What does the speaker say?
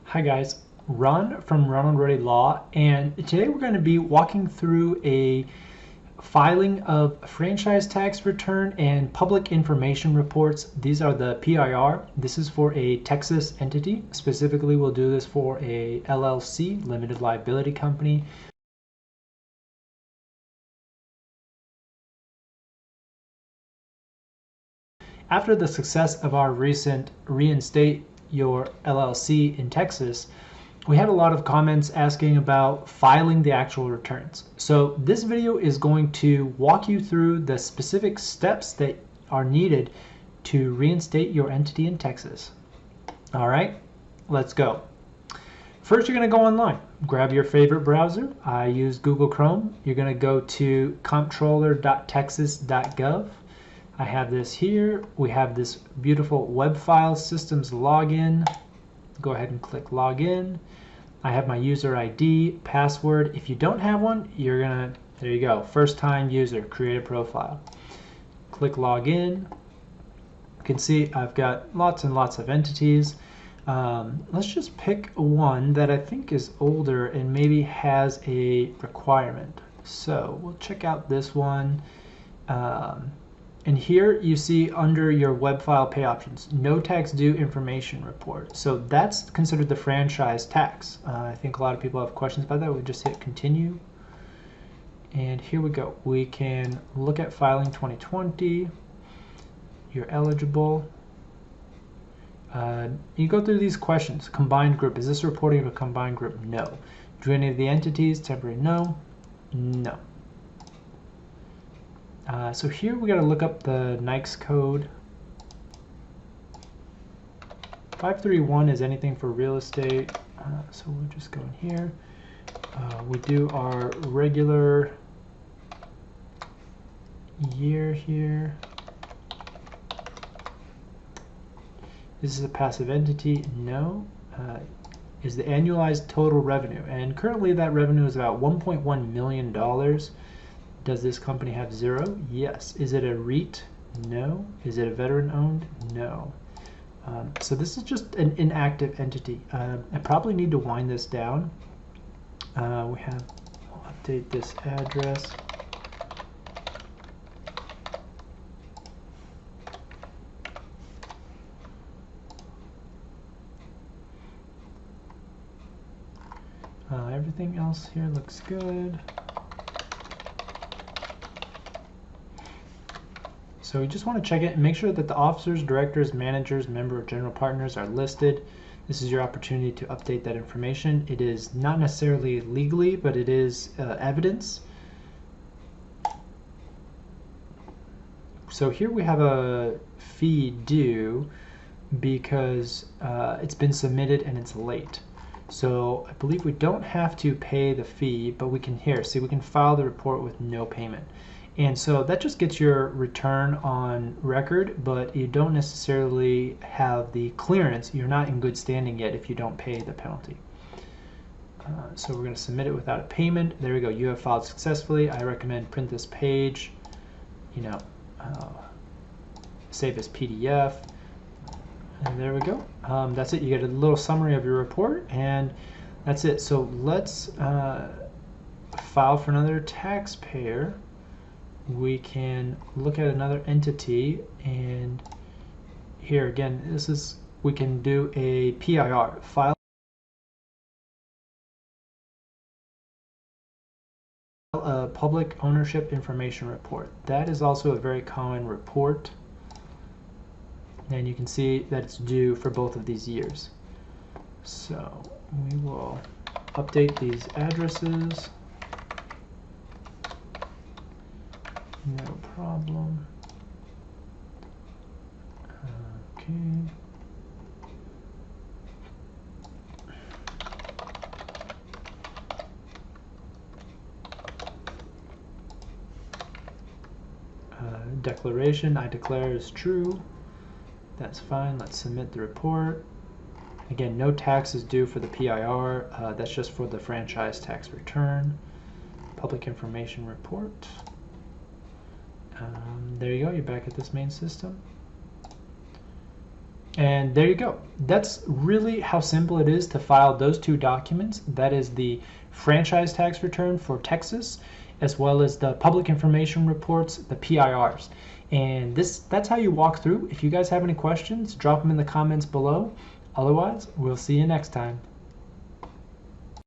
Hi guys, Ron from Ronald Rohde Law, and today we're going to be walking through a filing of franchise tax return and public information reports. These are the PIR. This is for a Texas entity. Specifically, we'll do this for a LLC, limited liability company. After the success of our recent reinstate your LLC in Texas, we had a lot of comments asking about filing the actual returns. So this video is going to walk you through the specific steps that are needed to reinstate your entity in Texas. All right, let's go. First, you're going to go online. Grab your favorite browser. I use Google Chrome. You're going to go to comptroller.texas.gov. I have this here. We have this beautiful web file systems login. Go ahead and click login. I have my user ID, password. If you don't have one, you're gonna, there you go, first time user, create a profile. Click login. You can see I've got lots and lots of entities. Let's just pick one that I think is older and maybe has a requirement. So we'll check out this one. And here you see under your web file pay options, no tax due information report. So that's considered the franchise tax. I think a lot of people have questions about that. We just hit continue. And here we go. We can look at filing 2020. You're eligible. You go through these questions. Combined group. Is this reporting of a combined group? No. Do any of the entities? Temporary? No. No. So here we got to look up the NICS code. 531 is anything for real estate. So we'll just go in here. We do our regular year here. This is a passive entity. No. Is the annualized total revenue. And currently that revenue is about $1.1 million. Does this company have zero? Yes. Is it a REIT? No. Is it a veteran owned? No. So this is just an inactive entity. I probably need to wind this down. We'll update this address. Everything else here looks good. So we just want to check it and make sure that the officers, directors, managers, member, or general partners are listed. This is your opportunity to update that information. It is not necessarily legally, but it is evidence. So here we have a fee due because it's been submitted and it's late. So I believe we don't have to pay the fee, but we can we can file the report with no payment. And so that just gets your return on record, but you don't necessarily have the clearance. You're not in good standing yet if you don't pay the penalty. So we're going to submit it without a payment. There we go. You have filed successfully. I recommend print this page, save as PDF. And there we go. That's it. You get a little summary of your report, and that's it. So let's file for another taxpayer. We can look at another entity, and here again, we can do a PIR, file a public ownership information report. That is also a very common report, and you can see that it's due for both of these years. So we will update these addresses. No problem. Okay. Declaration, I declare is true. That's fine. Let's submit the report. Again, no tax is due for the PIR. That's just for the franchise tax return. Public information report. There you go, you're back at this main system. And there you go. That's really how simple it is to file those two documents. That is the franchise tax return for Texas, as well as the public information reports, the PIRs. And that's how you walk through. If you guys have any questions, drop them in the comments below. Otherwise, we'll see you next time.